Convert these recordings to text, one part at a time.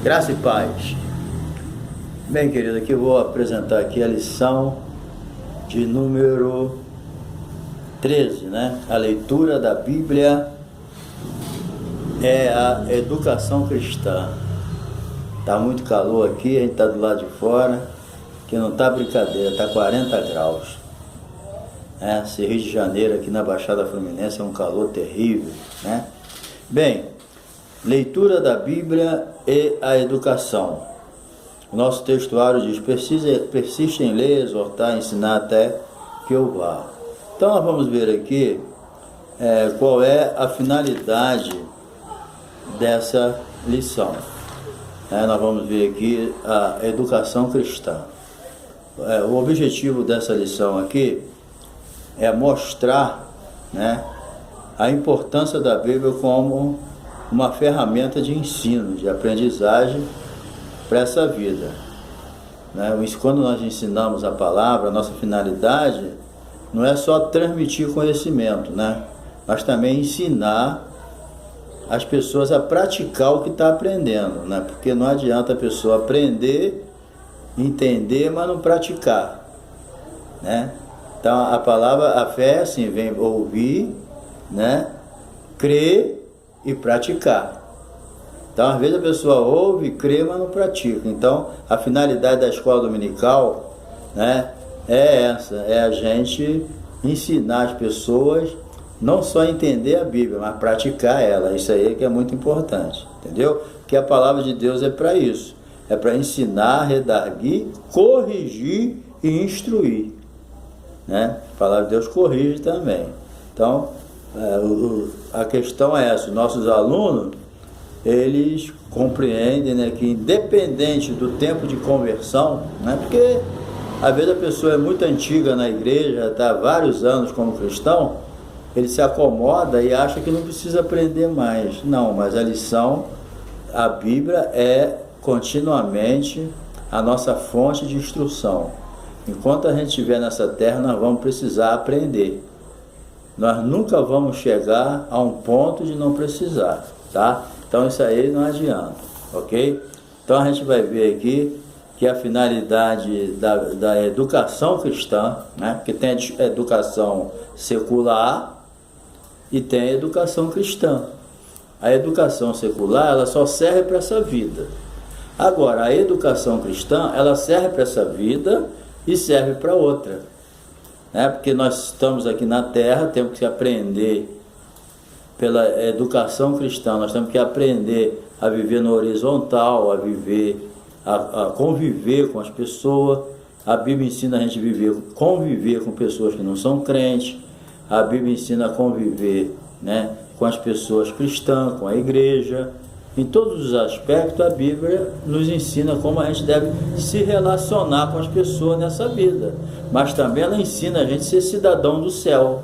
Graça e paz. Bem, querido, aqui eu vou apresentar aqui a lição de número 13, né? A leitura da Bíblia é a educação cristã. Tá muito calor aqui, a gente tá do lado de fora, que não tá brincadeira, tá 40 graus. Esse Rio de Janeiro aqui na Baixada Fluminense é um calor terrível, né? Bem, leitura da Bíblia e a educação. O nosso textuário diz: persiste em ler, exortar, ensinar até que eu vá. Então nós vamos ver aqui qual é a finalidade dessa lição. Nós vamos ver aqui a educação cristã. O objetivo dessa lição aqui é mostrar, né, a importância da Bíblia como uma ferramenta de ensino, de aprendizagem para essa vida, né? Quando nós ensinamos a palavra, a nossa finalidade não é só transmitir conhecimento, né? Mas também ensinar as pessoas a praticar o que está aprendendo, né? Porque não adianta a pessoa aprender, entender, mas não praticar, né? Então a palavra, a fé é assim, vem ouvir, né? Crer e praticar. Então, às vezes a pessoa ouve, crê, mas não pratica. Então, a finalidade da escola dominical, né, é essa, é a gente ensinar as pessoas não só a entender a Bíblia, mas praticar ela. Isso aí é que é muito importante, entendeu? Porque a palavra de Deus é para isso, é para ensinar, redarguir, corrigir e instruir, né? A palavra de Deus corrige também. Então, a questão é essa: os nossos alunos, eles compreendem, né, que independente do tempo de conversão, né, porque às vezes a pessoa é muito antiga na igreja, está há vários anos como cristão, ele se acomoda e acha que não precisa aprender mais. Não, mas a lição, a Bíblia é continuamente a nossa fonte de instrução. Enquanto a gente estiver nessa terra, nós vamos precisar aprender. Nós nunca vamos chegar a um ponto de não precisar, tá? Então isso aí não adianta, ok? Então a gente vai ver aqui que a finalidade da educação cristã, né? Porque tem a educação secular e tem a educação cristã. A educação secular, ela só serve para essa vida. Agora, a educação cristã, ela serve para essa vida e serve para outra. Porque nós estamos aqui na terra, temos que aprender pela educação cristã, nós temos que aprender a viver no horizontal, a conviver com as pessoas. A Bíblia ensina a gente a conviver com pessoas que não são crentes. A Bíblia ensina a conviver, né, com as pessoas cristãs, com a igreja. Em todos os aspectos, a Bíblia nos ensina como a gente deve se relacionar com as pessoas nessa vida. Mas também ela ensina a gente a ser cidadão do céu,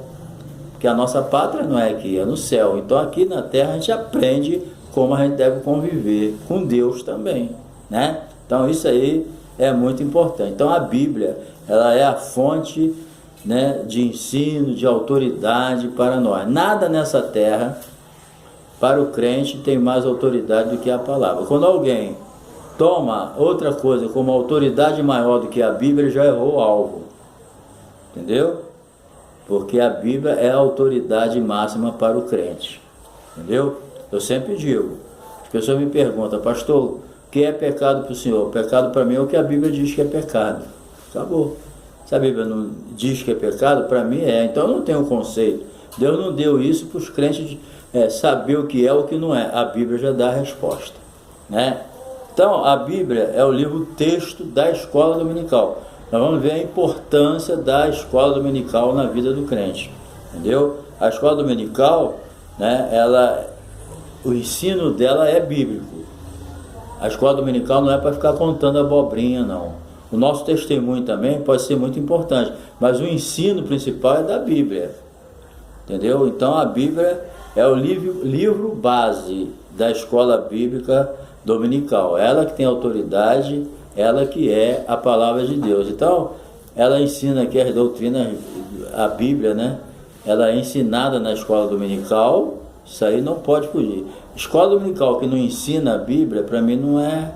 porque a nossa pátria não é aqui, é no céu. Então aqui na terra a gente aprende como a gente deve conviver com Deus também, né? Então isso aí é muito importante. Então a Bíblia, ela é a fonte, né, de ensino, de autoridade para nós. Nada nessa terra para o crente tem mais autoridade do que a palavra. Quando alguém toma outra coisa como autoridade maior do que a Bíblia, ele já errou o alvo, entendeu? Porque a Bíblia é a autoridade máxima para o crente, entendeu? Eu sempre digo, as pessoas me perguntam: pastor, o que é pecado para o senhor? Pecado para mim é o que a Bíblia diz que é pecado. Acabou. Se a Bíblia não diz que é pecado, para mim é. Então eu não tenho conceito. Deus não deu isso para os crentes saber o que é ou o que não é. A Bíblia já dá a resposta, né? Então a Bíblia é o livro texto da escola dominical. Nós vamos ver a importância da escola dominical na vida do crente, entendeu? A escola dominical, né, o ensino dela é bíblico. A escola dominical não é para ficar contando abobrinha, não. O nosso testemunho também pode ser muito importante, mas o ensino principal é da Bíblia, entendeu? Então a Bíblia é o livro base da escola bíblica dominical. Ela que tem autoridade, ela que é a palavra de Deus. Então ela ensina aqui as doutrinas, a Bíblia, né? Ela é ensinada na escola dominical, isso aí não pode fugir. Escola dominical que não ensina a Bíblia, para mim não é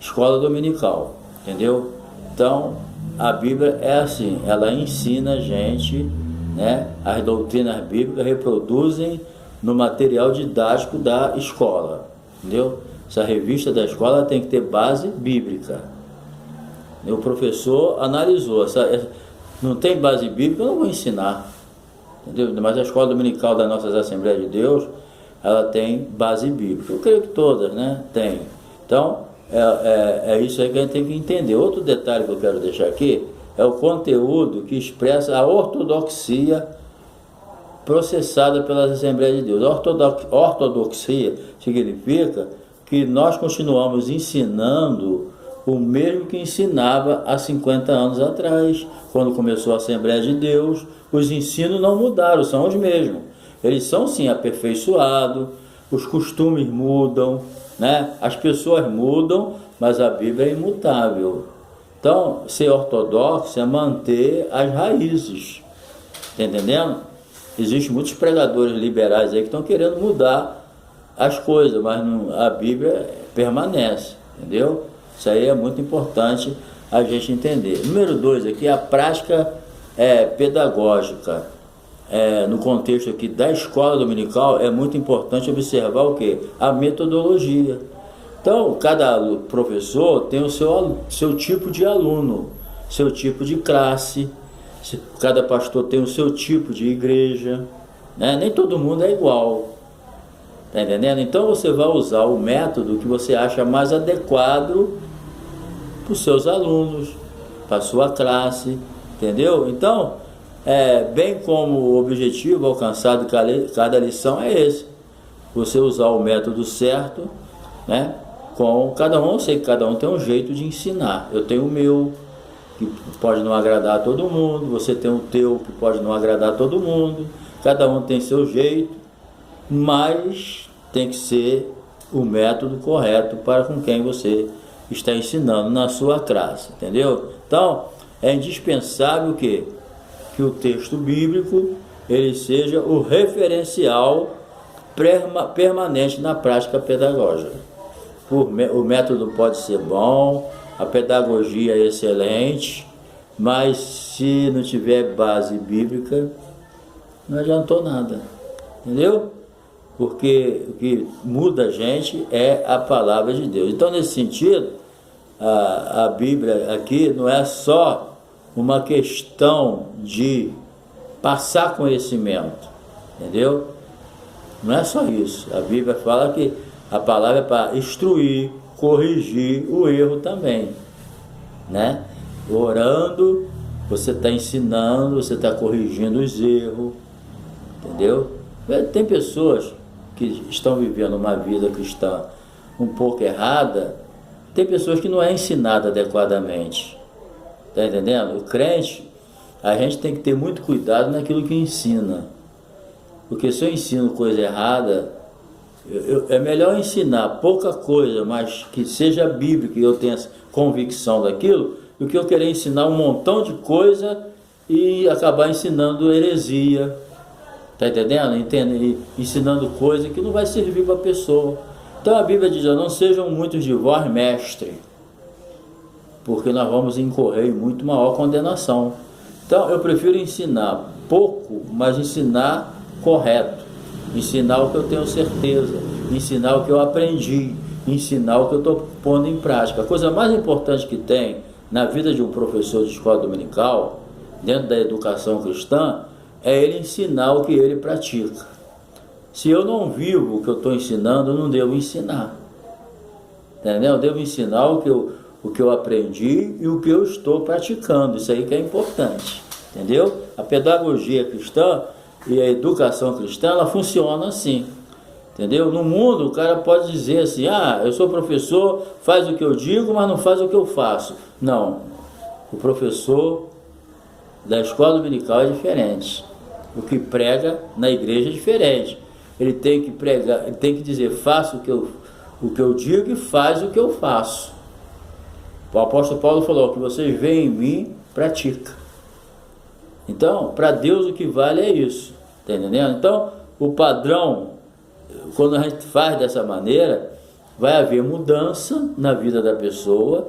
escola dominical, entendeu? Então, a Bíblia é assim, ela ensina a gente, né? As doutrinas bíblicas reproduzem no material didático da escola, entendeu? Essa revista da escola tem que ter base bíblica. O professor analisou, não tem base bíblica, eu não vou ensinar, entendeu? Mas a escola dominical das nossas Assembleias de Deus, ela tem base bíblica. Eu creio que todas, né? Tem. Então, é isso aí que a gente tem que entender. Outro detalhe que eu quero deixar aqui é o conteúdo que expressa a ortodoxia processada pelas Assembleias de Deus. Ortodoxia significa que nós continuamos ensinando o mesmo que ensinava há 50 anos atrás, quando começou a Assembleia de Deus. Os ensinos não mudaram, são os mesmos. Eles são sim aperfeiçoados, os costumes mudam, né? As pessoas mudam, mas a Bíblia é imutável. Então, ser ortodoxo é manter as raízes, tá entendendo? Existem muitos pregadores liberais aí que estão querendo mudar as coisas, mas a Bíblia permanece, entendeu? Isso aí é muito importante a gente entender. Número 2 aqui, a prática pedagógica. No contexto aqui da escola dominical, é muito importante observar o quê? A metodologia. Então, cada professor tem o seu tipo de aluno, seu tipo de classe, cada pastor tem o seu tipo de igreja, né? Nem todo mundo é igual, tá entendendo? Então você vai usar o método que você acha mais adequado para os seus alunos, para a sua classe, entendeu? Então, bem como o objetivo alcançado de cada lição é esse, você usar o método certo, né? Com cada um, eu sei que cada um tem um jeito de ensinar. Eu tenho o meu, que pode não agradar a todo mundo, você tem o teu, que pode não agradar a todo mundo, cada um tem seu jeito, mas tem que ser o método correto para com quem você está ensinando na sua classe, entendeu? Então, é indispensável que o texto bíblico ele seja o referencial permanente na prática pedagógica. O método pode ser bom, a pedagogia é excelente, mas se não tiver base bíblica, não adiantou nada, entendeu? Porque o que muda a gente é a palavra de Deus. Então, nesse sentido, a Bíblia aqui não é só uma questão de passar conhecimento, entendeu? Não é só isso. A Bíblia fala que a palavra é para instruir, corrigir o erro também, né? Orando, você está ensinando, você está corrigindo os erros, entendeu? Tem pessoas que estão vivendo uma vida cristã um pouco errada, tem pessoas que não é ensinada adequadamente, tá entendendo? O crente, a gente tem que ter muito cuidado naquilo que ensina, porque se eu ensino coisa errada, é melhor ensinar pouca coisa, mas que seja bíblica e eu tenha convicção daquilo, do que eu querer ensinar um montão de coisa e acabar ensinando heresia, tá entendendo? Ensinando coisa que não vai servir para a pessoa. Então a Bíblia diz: não sejam muitos de vós mestre, porque nós vamos incorrer em muito maior condenação. Então eu prefiro ensinar pouco, mas ensinar correto, ensinar o que eu tenho certeza, ensinar o que eu aprendi, ensinar o que eu estou pondo em prática. A coisa mais importante que tem na vida de um professor de escola dominical, dentro da educação cristã, é ele ensinar o que ele pratica. Se eu não vivo o que eu estou ensinando, eu não devo ensinar, entendeu? Eu devo ensinar o que eu aprendi e o que eu estou praticando. Isso aí que é importante, entendeu? A pedagogia cristã e a educação cristã, ela funciona assim, entendeu? No mundo, o cara pode dizer assim: eu sou professor, faz o que eu digo, mas não faz o que eu faço. Não, o professor da escola dominical é diferente. O que prega na igreja é diferente. Ele tem que pregar, ele tem que dizer: faça o que eu digo e faz o que eu faço. O apóstolo Paulo falou: o que vocês veem em mim, pratica. Então, para Deus o que vale é isso, tá entendendo? Então, o padrão quando a gente faz dessa maneira, vai haver mudança na vida da pessoa.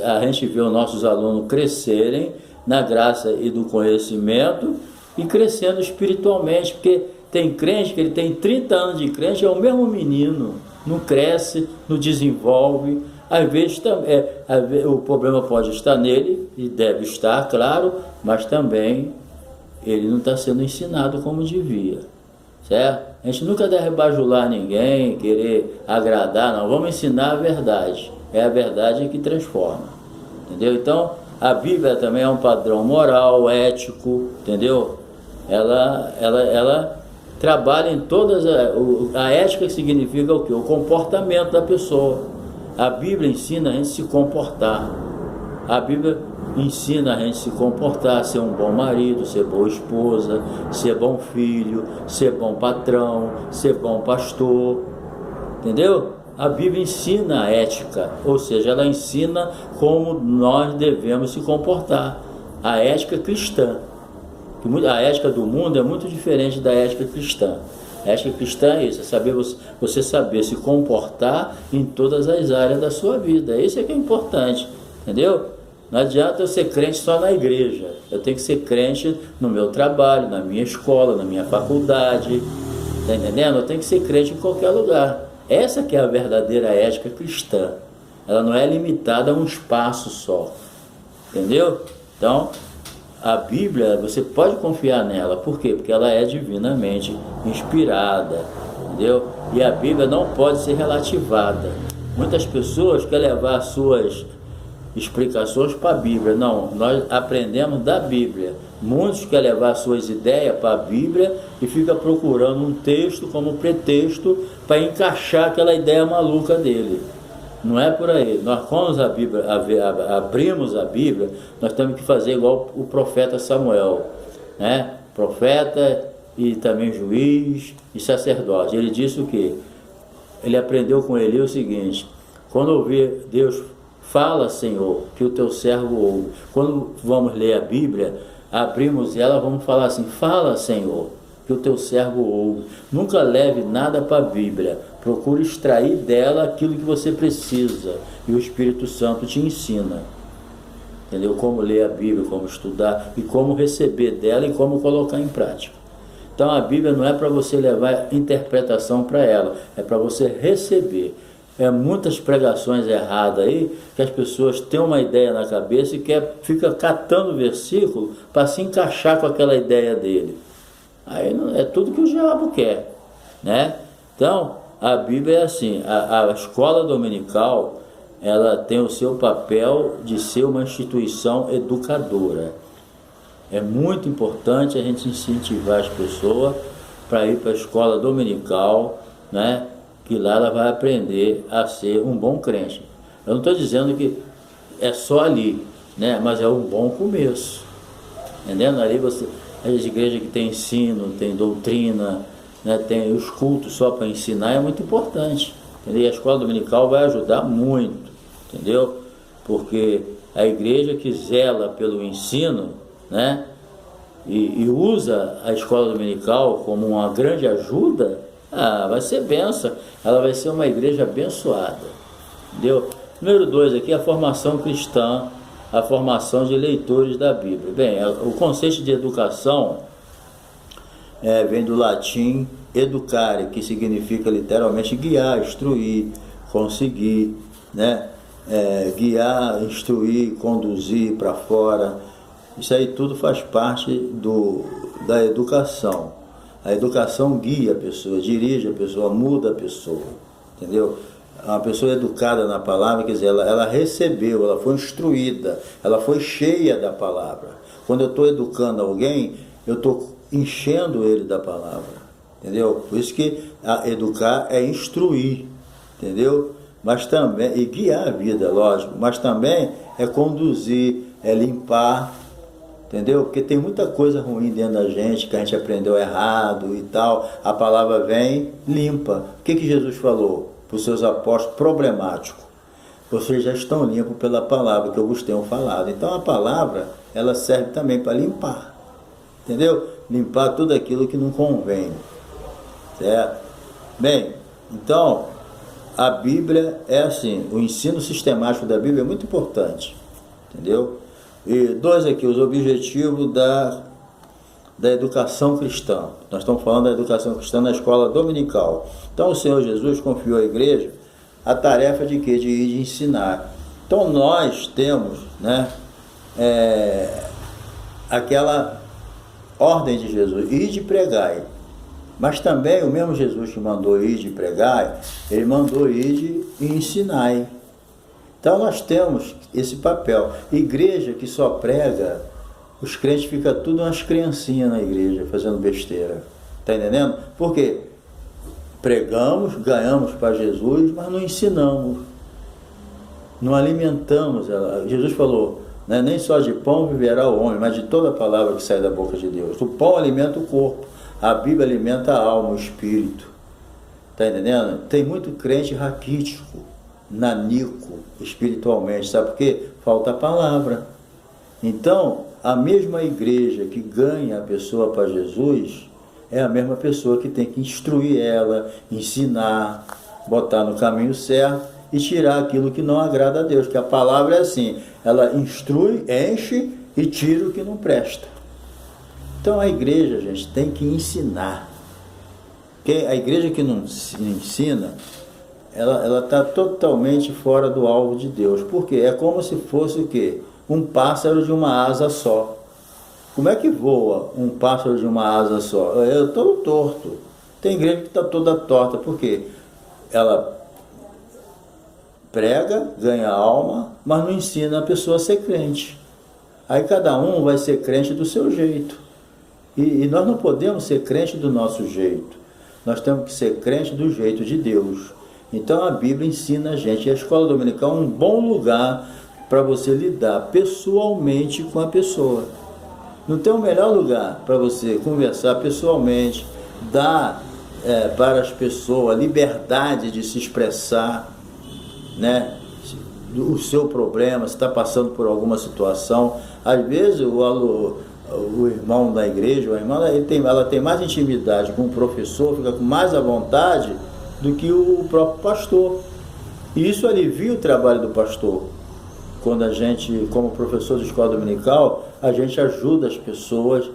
A gente vê os nossos alunos crescerem na graça e do conhecimento e crescendo espiritualmente, porque tem crente que ele tem 30 anos de crente, é o mesmo menino, não cresce, não desenvolve. Às vezes o problema pode estar nele, e deve estar, claro, mas também ele não está sendo ensinado como devia, certo? A gente nunca deve bajular ninguém, querer agradar, não, vamos ensinar a verdade, é a verdade que transforma, entendeu? Então, a Bíblia também é um padrão moral, ético, entendeu? Ela trabalha em todas, a ética significa o quê? O comportamento da pessoa. A Bíblia ensina a gente se comportar. A Bíblia ensina a gente se comportar, ser um bom marido, ser boa esposa, ser bom filho, ser bom patrão, ser bom pastor, entendeu? A Bíblia ensina a ética, ou seja, ela ensina como nós devemos se comportar. A ética cristã. A ética do mundo é muito diferente da ética cristã. A ética cristã é isso, é saber você saber se comportar em todas as áreas da sua vida. Isso é que é importante, entendeu? Não adianta eu ser crente só na igreja. Eu tenho que ser crente no meu trabalho, na minha escola, na minha faculdade. Tá entendendo? Eu tenho que ser crente em qualquer lugar. Essa que é a verdadeira ética cristã. Ela não é limitada a um espaço só. Entendeu? Então, a Bíblia, você pode confiar nela. Por quê? Porque ela é divinamente inspirada. Entendeu? E a Bíblia não pode ser relativada. Muitas pessoas querem levar suas explicações para a Bíblia. Não, nós aprendemos da Bíblia. Muitos querem levar suas ideias para a Bíblia e fica procurando um texto como pretexto para encaixar aquela ideia maluca dele. Não é por aí. Nós, quando abrimos a Bíblia, nós temos que fazer igual o profeta Samuel, né? Profeta e também juiz e sacerdote. Ele disse o quê? Ele aprendeu com Eli o seguinte: quando ouvir Deus, fala, Senhor, que o teu servo ouve. Quando vamos ler a Bíblia, abrimos ela, vamos falar assim: fala, Senhor, que o teu servo ouve. Nunca leve nada para a Bíblia. Procure extrair dela aquilo que você precisa. E o Espírito Santo te ensina. Entendeu? Como ler a Bíblia, como estudar e como receber dela e como colocar em prática. Então a Bíblia não é para você levar interpretação para ela, é para você receber. Muitas pregações erradas aí, que as pessoas têm uma ideia na cabeça e fica catando o versículo para se encaixar com aquela ideia dele. Aí é tudo que o diabo quer, né? Então, a Bíblia é assim, a escola dominical, ela tem o seu papel de ser uma instituição educadora. É muito importante a gente incentivar as pessoas para ir para a escola dominical, né? Que lá ela vai aprender a ser um bom crente. Eu não estou dizendo que é só ali, né? Mas é um bom começo. Entendendo? Ali as igrejas que tem ensino, tem doutrina, né? Tem os cultos só para ensinar, é muito importante. Entendeu? E a escola dominical vai ajudar muito, entendeu? Porque a igreja que zela pelo ensino, né? E usa a escola dominical como uma grande ajuda, vai ser benção. Ela vai ser uma igreja abençoada, entendeu? Número 2 aqui, a formação cristã, a formação de leitores da Bíblia. Bem, o conceito de educação vem do latim educare, que significa literalmente guiar, instruir, conseguir, né? Guiar, instruir, conduzir para fora. Isso aí tudo faz parte da educação. A educação guia a pessoa, dirige a pessoa, muda a pessoa, entendeu? Uma pessoa educada na palavra, quer dizer, ela recebeu, ela foi instruída, ela foi cheia da palavra. Quando eu estou educando alguém, eu estou enchendo ele da palavra, entendeu? Por isso que educar é instruir, entendeu? Mas também, e guiar a vida, lógico, mas também é conduzir, é limpar, entendeu? Porque tem muita coisa ruim dentro da gente, que a gente aprendeu errado e tal. A palavra vem, limpa. O que Jesus falou para os seus apóstolos? Problemático. Vocês já estão limpos pela palavra que eu vos tenho falado. Então a palavra, ela serve também para limpar. Entendeu? Limpar tudo aquilo que não convém. Certo? Bem, então, a Bíblia é assim, o ensino sistemático da Bíblia é muito importante, entendeu? E dois aqui, os objetivos da educação cristã. Nós estamos falando da educação cristã na escola dominical. Então, o Senhor Jesus confiou à igreja a tarefa de quê? De ir de ensinar. Então, nós temos, né, aquela ordem de Jesus, ir de pregar. Mas também o mesmo Jesus que mandou ir de pregar, ele mandou ir de ensinar. Então nós temos esse papel. Igreja que só prega, os crentes ficam tudo umas criancinhas na igreja, fazendo besteira. Está entendendo? Porque pregamos, ganhamos para Jesus, mas não ensinamos. Não alimentamos ela. Jesus falou, né, nem só de pão viverá o homem, mas de toda a palavra que sai da boca de Deus. O pão alimenta o corpo. A Bíblia alimenta a alma, o espírito. Está entendendo? Tem muito crente raquítico, nanico, espiritualmente. Sabe por quê? Falta a palavra. Então, a mesma igreja que ganha a pessoa para Jesus é a mesma pessoa que tem que instruir ela, ensinar, botar no caminho certo e tirar aquilo que não agrada a Deus. Que a palavra é assim, ela instrui, enche e tira o que não presta. Então a igreja, gente, tem que ensinar. Porque a igreja que não ensina, ela está totalmente fora do alvo de Deus. Por quê? É como se fosse o quê? Um pássaro de uma asa só. Como é que voa um pássaro de uma asa só? Eu estou torto. Tem igreja que está toda torta. Por quê? Ela prega, ganha alma, mas não ensina a pessoa a ser crente. Aí cada um vai ser crente do seu jeito. E nós não podemos ser crente do nosso jeito. Nós temos que ser crente do jeito de Deus. Então a Bíblia ensina a gente. E a escola dominical é um bom lugar para você lidar pessoalmente com a pessoa. Não tem um melhor lugar para você conversar pessoalmente, dar para as pessoas a liberdade de se expressar, né? O seu problema, se está passando por alguma situação. Às vezes o irmão da igreja, a irmã, ela tem mais intimidade com o professor, fica com mais à vontade do que o próprio pastor. E isso alivia o trabalho do pastor. Quando a gente, como professor de escola dominical, a gente ajuda as pessoas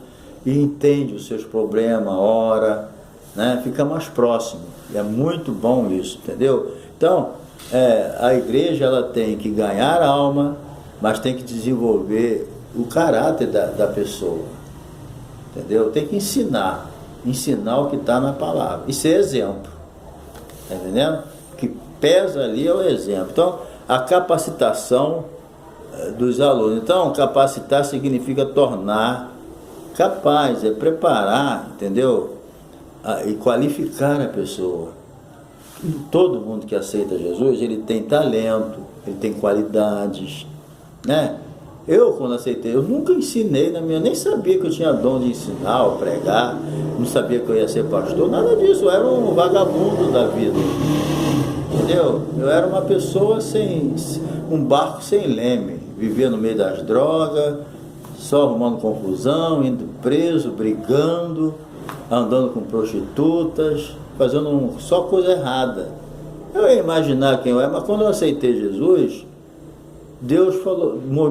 e entende os seus problemas, ora, né? Fica mais próximo. E é muito bom isso, entendeu? Então, a igreja ela tem que ganhar alma, mas tem que desenvolver o caráter da pessoa, entendeu? Tem que ensinar o que está na palavra e ser exemplo, tá entendendo? O que pesa ali é o exemplo. Então, a capacitação dos alunos. Então, capacitar significa tornar capaz, é preparar, entendeu? E qualificar a pessoa. Todo mundo que aceita Jesus, ele tem talento, ele tem qualidades, né? Eu, quando aceitei, eu nunca ensinei na minha, nem sabia que eu tinha dom de ensinar ou pregar, não sabia que eu ia ser pastor, nada disso, eu era um vagabundo da vida, entendeu? Eu era uma pessoa sem, um barco sem leme, vivia no meio das drogas, só arrumando confusão, indo preso, brigando, andando com prostitutas, fazendo só coisa errada. Eu ia imaginar quem eu era, mas quando eu aceitei Jesus, Deus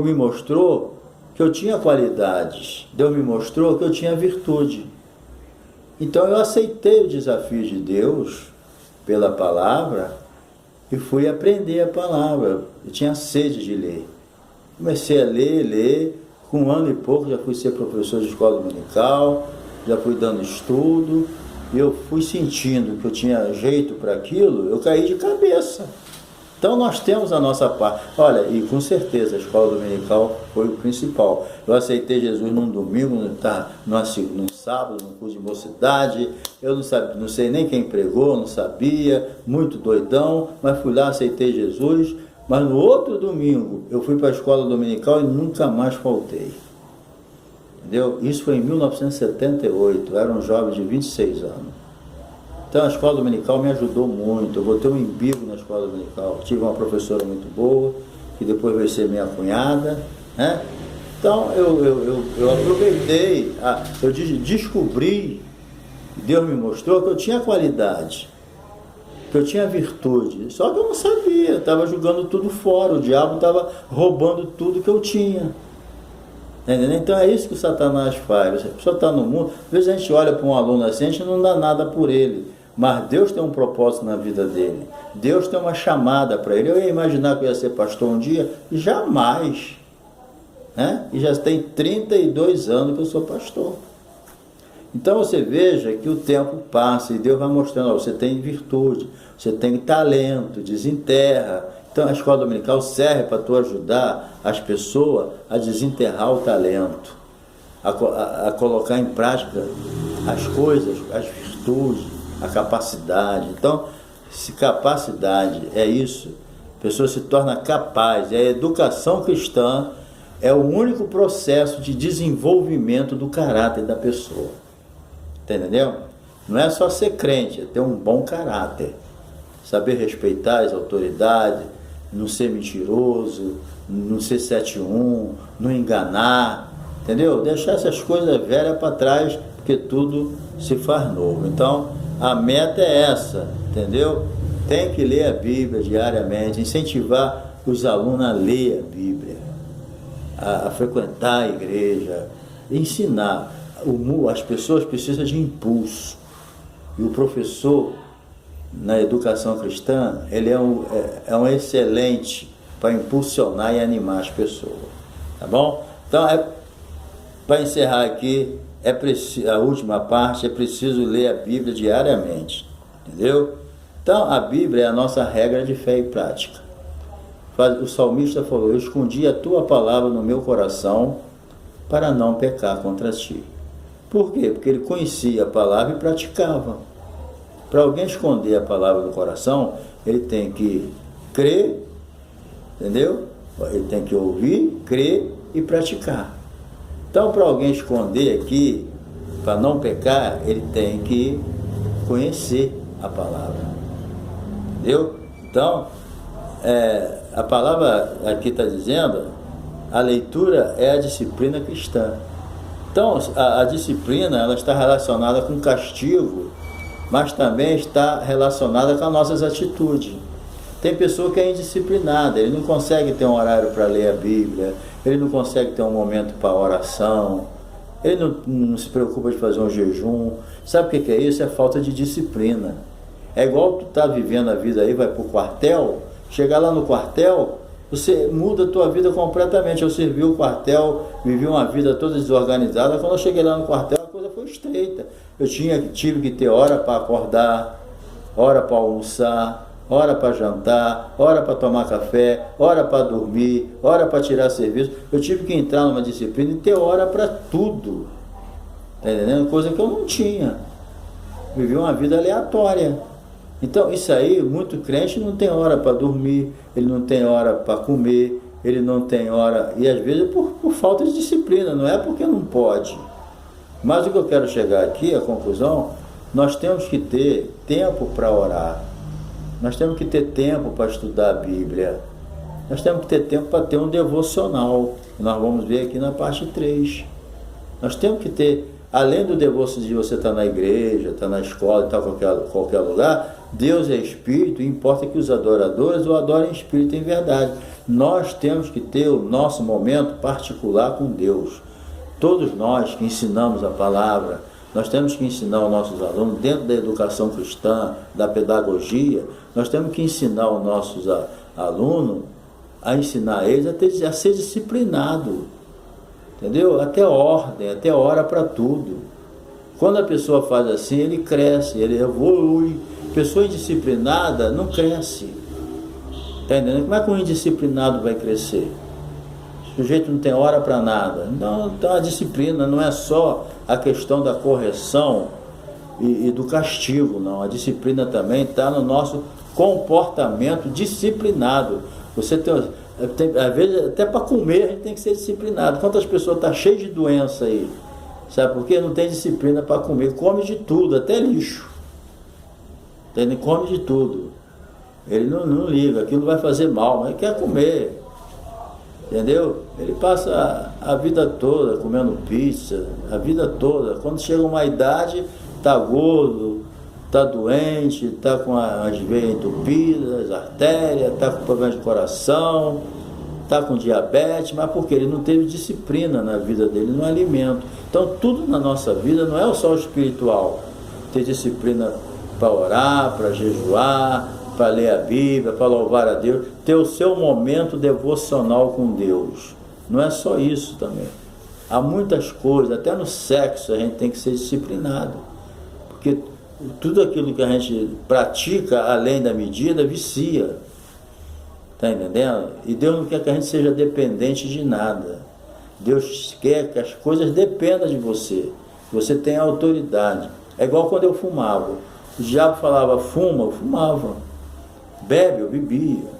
me mostrou que eu tinha qualidades. Deus me mostrou que eu tinha virtude. Então eu aceitei o desafio de Deus pela palavra e fui aprender a palavra. Eu tinha sede de ler. Comecei a ler. Com 1 ano e pouco já fui ser professor de escola dominical, já fui dando estudo. E eu fui sentindo que eu tinha jeito para aquilo, eu caí de cabeça. Então nós temos a nossa parte. Olha, e com certeza a escola dominical foi o principal. Eu aceitei Jesus num domingo, num sábado, num curso de mocidade. Eu não sei nem quem pregou, não sabia, muito doidão, mas fui lá, aceitei Jesus. Mas no outro domingo eu fui para a escola dominical e nunca mais faltei. Entendeu? Isso foi em 1978, eu era um jovem de 26 anos. Então a escola dominical me ajudou muito, eu botei um embigo na escola dominical, tive uma professora muito boa, que depois veio ser minha cunhada, né? Então eu aproveitei, eu descobri, Deus me mostrou que eu tinha qualidade, que eu tinha virtude, só que eu não sabia, estava jogando tudo fora, o diabo estava roubando tudo que eu tinha. Entendeu? Então é isso que o Satanás faz. A pessoa está no mundo, às vezes a gente olha para um aluno assim, a gente não dá nada por ele, mas Deus tem um propósito na vida dele, Deus tem uma chamada para ele. Eu ia imaginar que eu ia ser pastor um dia, jamais, né? E já tem 32 anos que eu sou pastor. Então você veja que o tempo passa e Deus vai mostrando, ó, você tem virtude, você tem talento, desenterra. Então a escola dominical serve para tu ajudar as pessoas a desenterrar o talento, a colocar em prática as coisas, as virtudes, a capacidade. Então, se capacidade é isso, a pessoa se torna capaz. E a educação cristã é o único processo de desenvolvimento do caráter da pessoa. Entendeu? Não é só ser crente, é ter um bom caráter, saber respeitar as autoridades, não ser mentiroso, não ser 7-1, não enganar, entendeu? Deixar essas coisas velhas para trás, porque tudo se faz novo. Então, a meta é essa, entendeu? Tem que ler a Bíblia diariamente, incentivar os alunos a ler a Bíblia, a frequentar a igreja, ensinar. As pessoas precisam de impulso, e o professor na educação cristã, ele é um excelente para impulsionar e animar as pessoas, tá bom? Então, para encerrar aqui, a última parte, é preciso ler a Bíblia diariamente, entendeu? Então, a Bíblia é a nossa regra de fé e prática. O salmista falou: eu escondi a tua palavra no meu coração para não pecar contra ti. Por quê? Porque ele conhecia a palavra e praticava. Para alguém esconder a palavra do coração, ele tem que crer, entendeu? Ele tem que ouvir, crer e praticar. Então, para alguém esconder aqui, para não pecar, ele tem que conhecer a palavra, entendeu? Então, a palavra aqui está dizendo, a leitura é a disciplina cristã. Então, a disciplina, ela está relacionada com castigo, mas também está relacionada com as nossas atitudes. Tem pessoa que é indisciplinada, ele não consegue ter um horário para ler a Bíblia, ele não consegue ter um momento para oração, ele não se preocupa de fazer um jejum. Sabe o que é isso? É falta de disciplina. É igual tu tá vivendo a vida aí, vai para o quartel, chegar lá no quartel, você muda a tua vida completamente. Eu servi o quartel, vivi uma vida toda desorganizada. Quando eu cheguei lá no quartel, a coisa foi estreita. Eu tive que ter hora para acordar, hora para almoçar, hora para jantar, hora para tomar café, hora para dormir, hora para tirar serviço. Eu tive que entrar numa disciplina e ter hora para tudo, tá entendendo? Coisa que eu não tinha. Vivi uma vida aleatória. Então, isso aí, muito crente não tem hora para dormir, ele não tem hora para comer, ele não tem hora, e às vezes por falta de disciplina, não é porque não pode. Mas o que eu quero chegar aqui, a conclusão, nós temos que ter tempo para orar, nós temos que ter tempo para estudar a Bíblia, nós temos que ter tempo para ter um devocional, que nós vamos ver aqui na parte 3. Nós temos que ter, além do devocional de você estar na igreja, estar na escola, estar em qualquer lugar, Deus é Espírito e importa que os adoradores o adorem em Espírito e em verdade. Nós temos que ter o nosso momento particular com Deus. Todos nós que ensinamos a palavra, nós temos que ensinar os nossos alunos, dentro da educação cristã, da pedagogia, nós temos que ensinar os nossos alunos, a ensinar eles a ser disciplinado, entendeu? Até ordem, até hora para tudo. Quando a pessoa faz assim, ele cresce, ele evolui. Pessoa indisciplinada não cresce. Está entendendo? Como é que um indisciplinado vai crescer? O sujeito não tem hora para nada. Então a disciplina não é só a questão da correção e do castigo, não. A disciplina também está no nosso comportamento disciplinado. Você tem, às vezes, até para comer a gente tem que ser disciplinado. Quantas pessoas estão cheias de doença aí? Sabe por quê? Não tem disciplina para comer. Come de tudo, até lixo. Ele come de tudo. Ele não liga, aquilo vai fazer mal, mas quer comer. Entendeu? Ele passa a vida toda comendo pizza, a vida toda. Quando chega uma idade, está gordo, está doente, está com as veias entupidas, as artérias, está com problema de coração, está com diabetes, mas porque ele não teve disciplina na vida dele, no alimento. Então tudo na nossa vida não é só o espiritual, ter disciplina para orar, para jejuar, para ler a Bíblia, para louvar a Deus, ter o seu momento devocional com Deus. Não é só isso também. Há muitas coisas, até no sexo a gente tem que ser disciplinado, porque tudo aquilo que a gente pratica além da medida vicia. Está entendendo? E Deus não quer que a gente seja dependente de nada. Deus quer que as coisas dependam de você. Você tem autoridade. É igual quando eu fumava. O diabo falava, fuma, eu fumava. Bebe, eu bebia.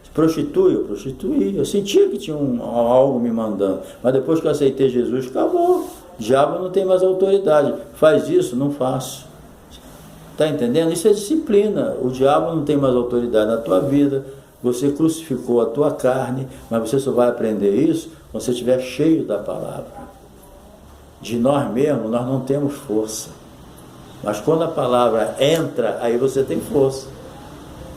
Se prostitui, eu prostituía. Eu sentia que tinha algo me mandando. Mas depois que eu aceitei Jesus, acabou. O diabo não tem mais autoridade. Faz isso, não faço. Está entendendo? Isso é disciplina. O diabo não tem mais autoridade na tua vida. Você crucificou a tua carne, mas você só vai aprender isso quando você estiver cheio da palavra. De nós mesmos, nós não temos força. Mas quando a palavra entra, aí você tem força.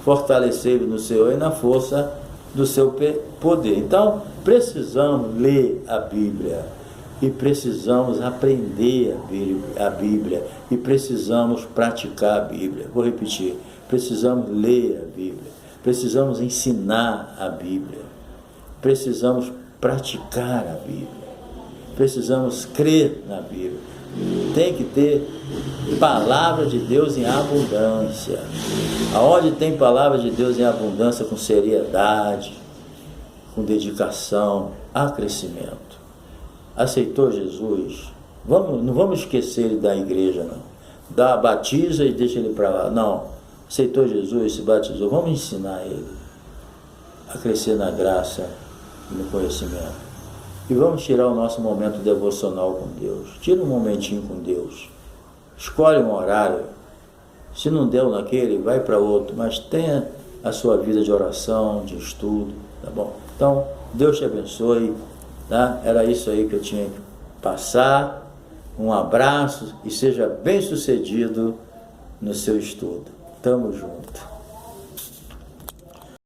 Fortalecer no Senhor e na força do seu poder. Então, precisamos ler a Bíblia. E precisamos aprender a Bíblia. E precisamos praticar a Bíblia. Vou repetir. Precisamos ler a Bíblia. Precisamos ensinar a Bíblia. Precisamos praticar a Bíblia. Precisamos crer na Bíblia. Tem que ter palavra de Deus em abundância. Aonde tem palavra de Deus em abundância, com seriedade, com dedicação, há crescimento. Aceitou Jesus? Não vamos esquecer ele da igreja, não. Batiza e deixa ele para lá. Não. Aceitou Jesus, se batizou. Vamos ensinar ele a crescer na graça e no conhecimento. E vamos tirar o nosso momento devocional com Deus. Tira um momentinho com Deus. Escolhe um horário. Se não deu naquele, vai para outro. Mas tenha a sua vida de oração, de estudo, tá bom? Então, Deus te abençoe, tá? Era isso aí que eu tinha que passar. Um abraço e seja bem sucedido no seu estudo. Tamo junto.